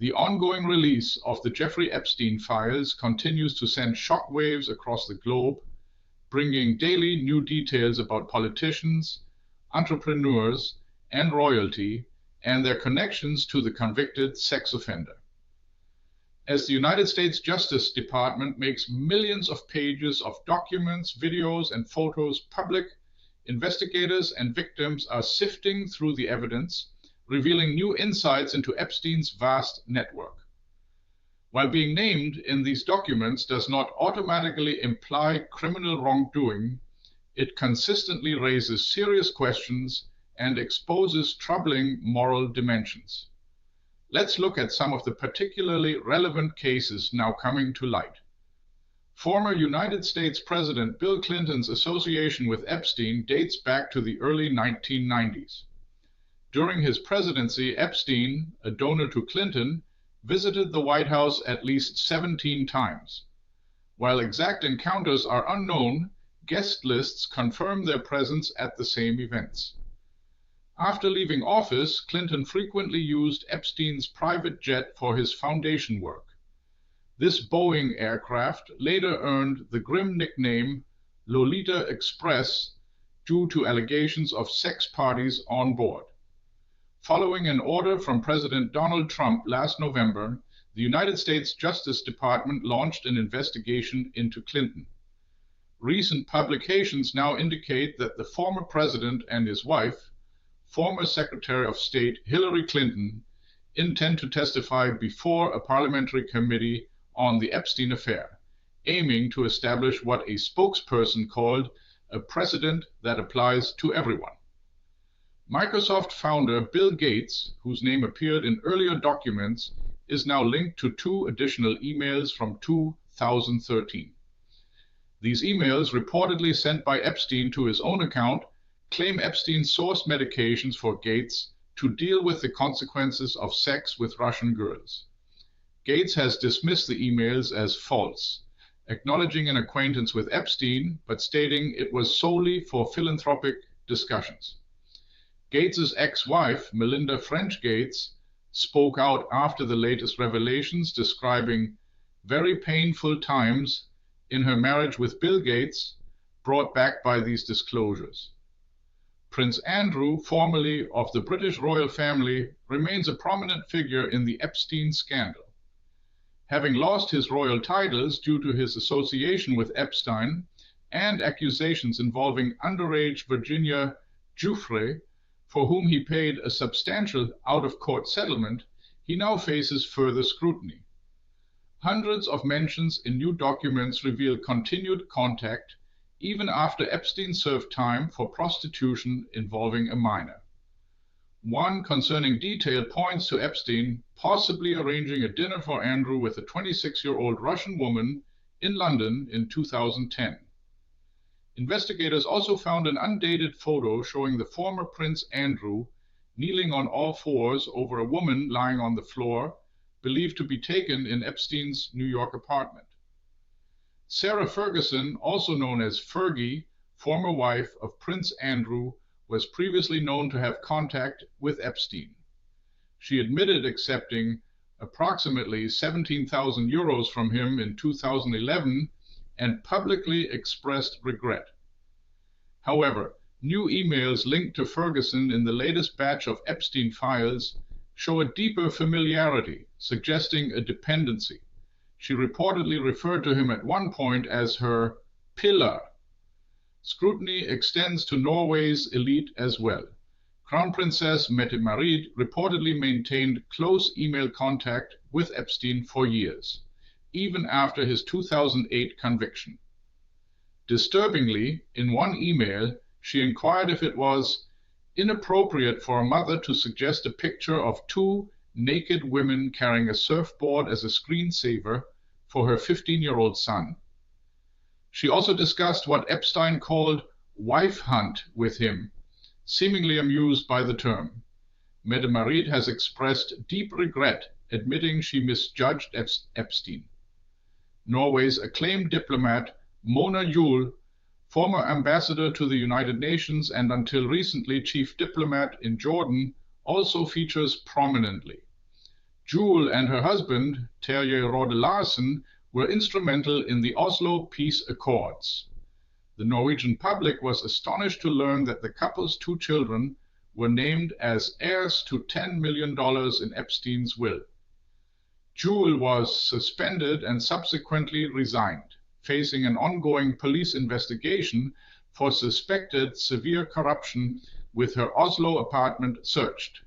The ongoing release of the Jeffrey Epstein files continues to send shockwaves across the globe, bringing daily new details about politicians, entrepreneurs, and royalty, and their connections to the convicted sex offender. As the United States Justice Department makes millions of pages of documents, videos, and photos public, investigators and victims are sifting through the evidence, revealing new insights into Epstein's vast network. While being named in these documents does not automatically imply criminal wrongdoing, it consistently raises serious questions and exposes troubling moral dimensions. Let's look at some of the particularly relevant cases now coming to light. Former United States President Bill Clinton's association with Epstein dates back to the early 1990s. During his presidency, Epstein, a donor to Clinton, visited the White House at least 17 times. While exact encounters are unknown, guest lists confirm their presence at the same events. After leaving office, Clinton frequently used Epstein's private jet for his foundation work. This Boeing aircraft later earned the grim nickname Lolita Express due to allegations of sex parties on board. Following an order from President Donald Trump last November, the United States Justice Department launched an investigation into Clinton. Recent publications now indicate that the former president and his wife, former Secretary of State Hillary Clinton, intend to testify before a parliamentary committee on the Epstein affair, aiming to establish what a spokesperson called a precedent that applies to everyone. Microsoft founder Bill Gates, whose name appeared in earlier documents, is now linked to 2 additional emails from 2013. These emails, reportedly sent by Epstein to his own account, claim Epstein sourced medications for Gates to deal with the consequences of sex with Russian girls. Gates has dismissed the emails as false, acknowledging an acquaintance with Epstein, but stating it was solely for philanthropic discussions. Gates's ex-wife, Melinda French Gates, spoke out after the latest revelations, describing very painful times in her marriage with Bill Gates, brought back by these disclosures. Prince Andrew, formerly of the British royal family, remains a prominent figure in the Epstein scandal. Having lost his royal titles due to his association with Epstein and accusations involving underage Virginia Giuffre, for whom he paid a substantial out-of-court settlement, he now faces further scrutiny. Hundreds of mentions in new documents reveal continued contact even after Epstein served time for prostitution involving a minor. One concerning detail points to Epstein possibly arranging a dinner for Andrew with a 26-year-old Russian woman in London in 2010. Investigators also found an undated photo showing the former Prince Andrew kneeling on all fours over a woman lying on the floor, believed to be taken in Epstein's New York apartment. Sarah Ferguson, also known as Fergie, former wife of Prince Andrew, was previously known to have contact with Epstein. She admitted accepting approximately 17,000 euros from him in 2011 and publicly expressed regret. However, new emails linked to Ferguson in the latest batch of Epstein files show a deeper familiarity, suggesting a dependency. She reportedly referred to him at one point as her pillar. Scrutiny extends to Norway's elite as well. Crown Princess Mette-Marit reportedly maintained close email contact with Epstein for years, even after his 2008 conviction. Disturbingly, in one email, she inquired if it was inappropriate for a mother to suggest a picture of 2 naked women carrying a surfboard as a screensaver for her 15-year-old son. She also discussed what Epstein called wife hunt with him, seemingly amused by the term. Mette-Marit has expressed deep regret, admitting she misjudged Epstein. Norway's acclaimed diplomat Mona Juul, former ambassador to the United Nations and until recently chief diplomat in Jordan, also features prominently. Jewel and her husband, Terje Rode Larsen, were instrumental in the Oslo Peace Accords. The Norwegian public was astonished to learn that the couple's 2 children were named as heirs to $10 million in Epstein's will. Jewel was suspended and subsequently resigned, facing an ongoing police investigation for suspected severe corruption, with her Oslo apartment searched.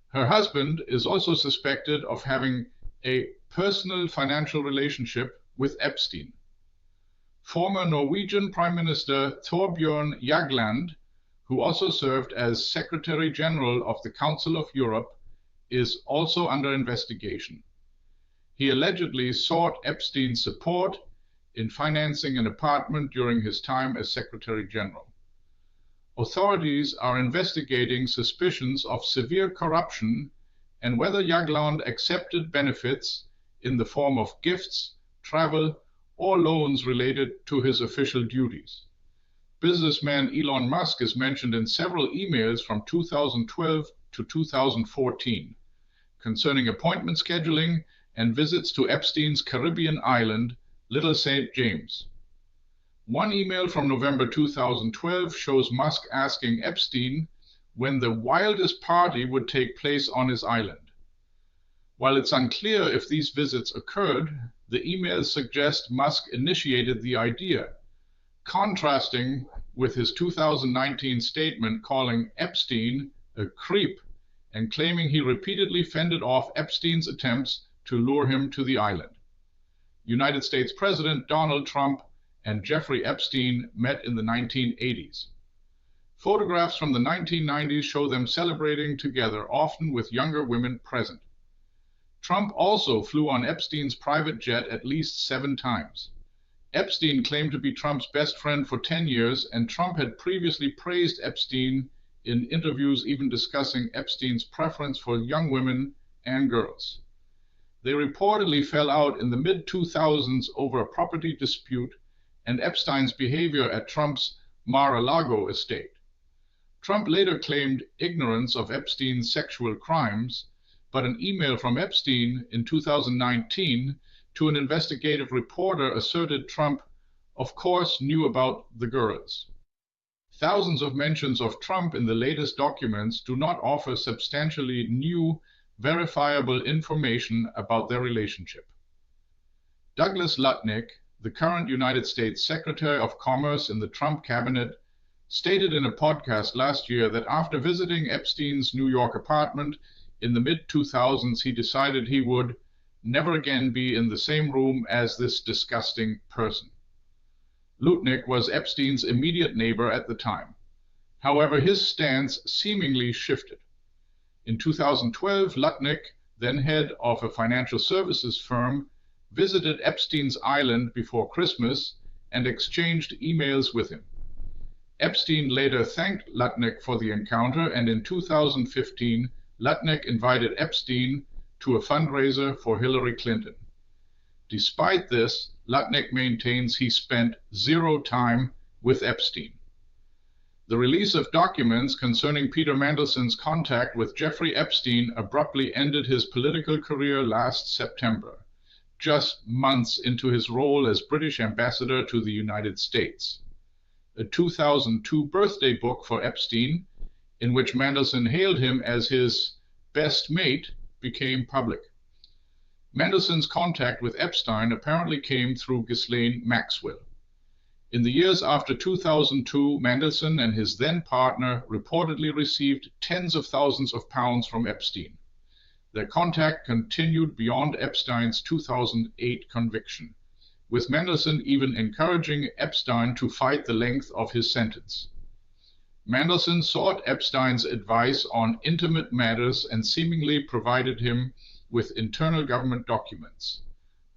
Her husband is also suspected of having a personal financial relationship with Epstein. Former Norwegian Prime Minister Thorbjørn Jagland, who also served as Secretary General of the Council of Europe, is also under investigation. He allegedly sought Epstein's support in financing an apartment during his time as Secretary General. Authorities are investigating suspicions of severe corruption and whether Jagland accepted benefits in the form of gifts, travel, or loans related to his official duties. Businessman Elon Musk is mentioned in several emails from 2012 to 2014 concerning appointment scheduling and visits to Epstein's Caribbean island, Little St. James. One email from November 2012 shows Musk asking Epstein when the wildest party would take place on his island. While it's unclear if these visits occurred, the emails suggest Musk initiated the idea, contrasting with his 2019 statement calling Epstein a creep and claiming he repeatedly fended off Epstein's attempts to lure him to the island. United States President Donald Trump and Jeffrey Epstein met in the 1980s. Photographs from the 1990s show them celebrating together, often with younger women present. Trump also flew on Epstein's private jet at least 7 times. Epstein claimed to be Trump's best friend for 10 years, and Trump had previously praised Epstein in interviews, even discussing Epstein's preference for young women and girls. They reportedly fell out in the mid-2000s over a property dispute and Epstein's behavior at Trump's Mar-a-Lago estate. Trump later claimed ignorance of Epstein's sexual crimes, but an email from Epstein in 2019 to an investigative reporter asserted Trump, of course, knew about the girls. Thousands of mentions of Trump in the latest documents do not offer substantially new, verifiable information about their relationship. Douglas Lutnick, the current United States Secretary of Commerce in the Trump cabinet, stated in a podcast last year that after visiting Epstein's New York apartment in the mid-2000s, he decided he would never again be in the same room as this disgusting person. Lutnick was Epstein's immediate neighbor at the time. However, his stance seemingly shifted. In 2012, Lutnick, then head of a financial services firm, visited Epstein's island before Christmas and exchanged emails with him. Epstein later thanked Lutnick for the encounter, and in 2015, Lutnick invited Epstein to a fundraiser for Hillary Clinton. Despite this, Lutnick maintains he spent 0 time with Epstein. The release of documents concerning Peter Mandelson's contact with Jeffrey Epstein abruptly ended his political career last September, just months into his role as British ambassador to the United States. A 2002 birthday book for Epstein, in which Mandelson hailed him as his best mate, became public. Mandelson's contact with Epstein apparently came through Ghislaine Maxwell. In the years after 2002, Mandelson and his then partner reportedly received tens of thousands of pounds from Epstein. Their contact continued beyond Epstein's 2008 conviction, with Mandelson even encouraging Epstein to fight the length of his sentence. Mandelson sought Epstein's advice on intimate matters and seemingly provided him with internal government documents,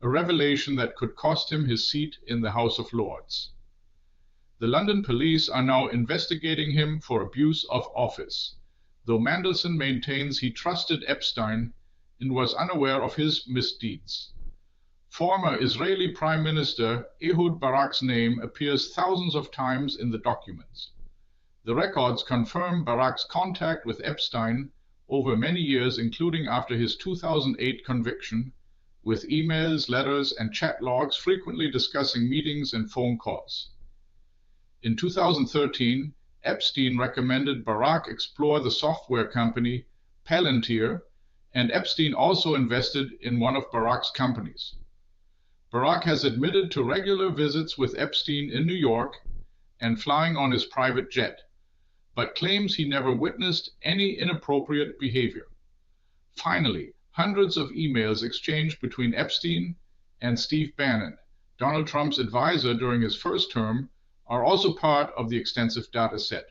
a revelation that could cost him his seat in the House of Lords. The London police are now investigating him for abuse of office, though Mandelson maintains he trusted Epstein and was unaware of his misdeeds. Former Israeli Prime Minister Ehud Barak's name appears thousands of times in the documents. The records confirm Barak's contact with Epstein over many years, including after his 2008 conviction, with emails, letters, and chat logs frequently discussing meetings and phone calls. In 2013, Epstein recommended Barack explore the software company Palantir, and Epstein also invested in one of Barack's companies. Barack has admitted to regular visits with Epstein in New York and flying on his private jet, but claims he never witnessed any inappropriate behavior. Finally, hundreds of emails exchanged between Epstein and Steve Bannon, Donald Trump's advisor during his first term, are also part of the extensive data set.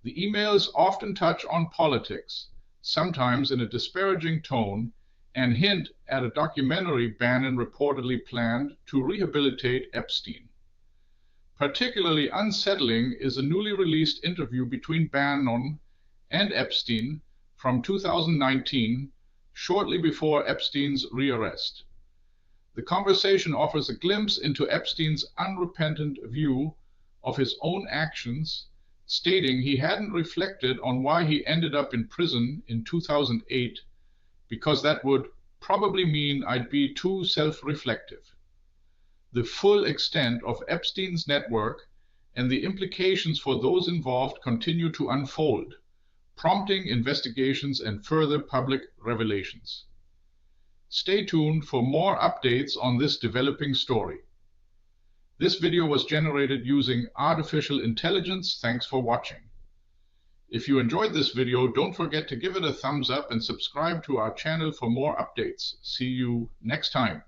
The emails often touch on politics, sometimes in a disparaging tone, and hint at a documentary Bannon reportedly planned to rehabilitate Epstein. Particularly unsettling is a newly released interview between Bannon and Epstein from 2019, shortly before Epstein's rearrest. The conversation offers a glimpse into Epstein's unrepentant view of his own actions, stating he hadn't reflected on why he ended up in prison in 2008, because that would probably mean I'd be too self-reflective. The full extent of Epstein's network and the implications for those involved continue to unfold, prompting investigations and further public revelations. Stay tuned for more updates on this developing story. This video was generated using artificial intelligence. Thanks for watching. If you enjoyed this video, don't forget to give it a thumbs up and subscribe to our channel for more updates. See you next time.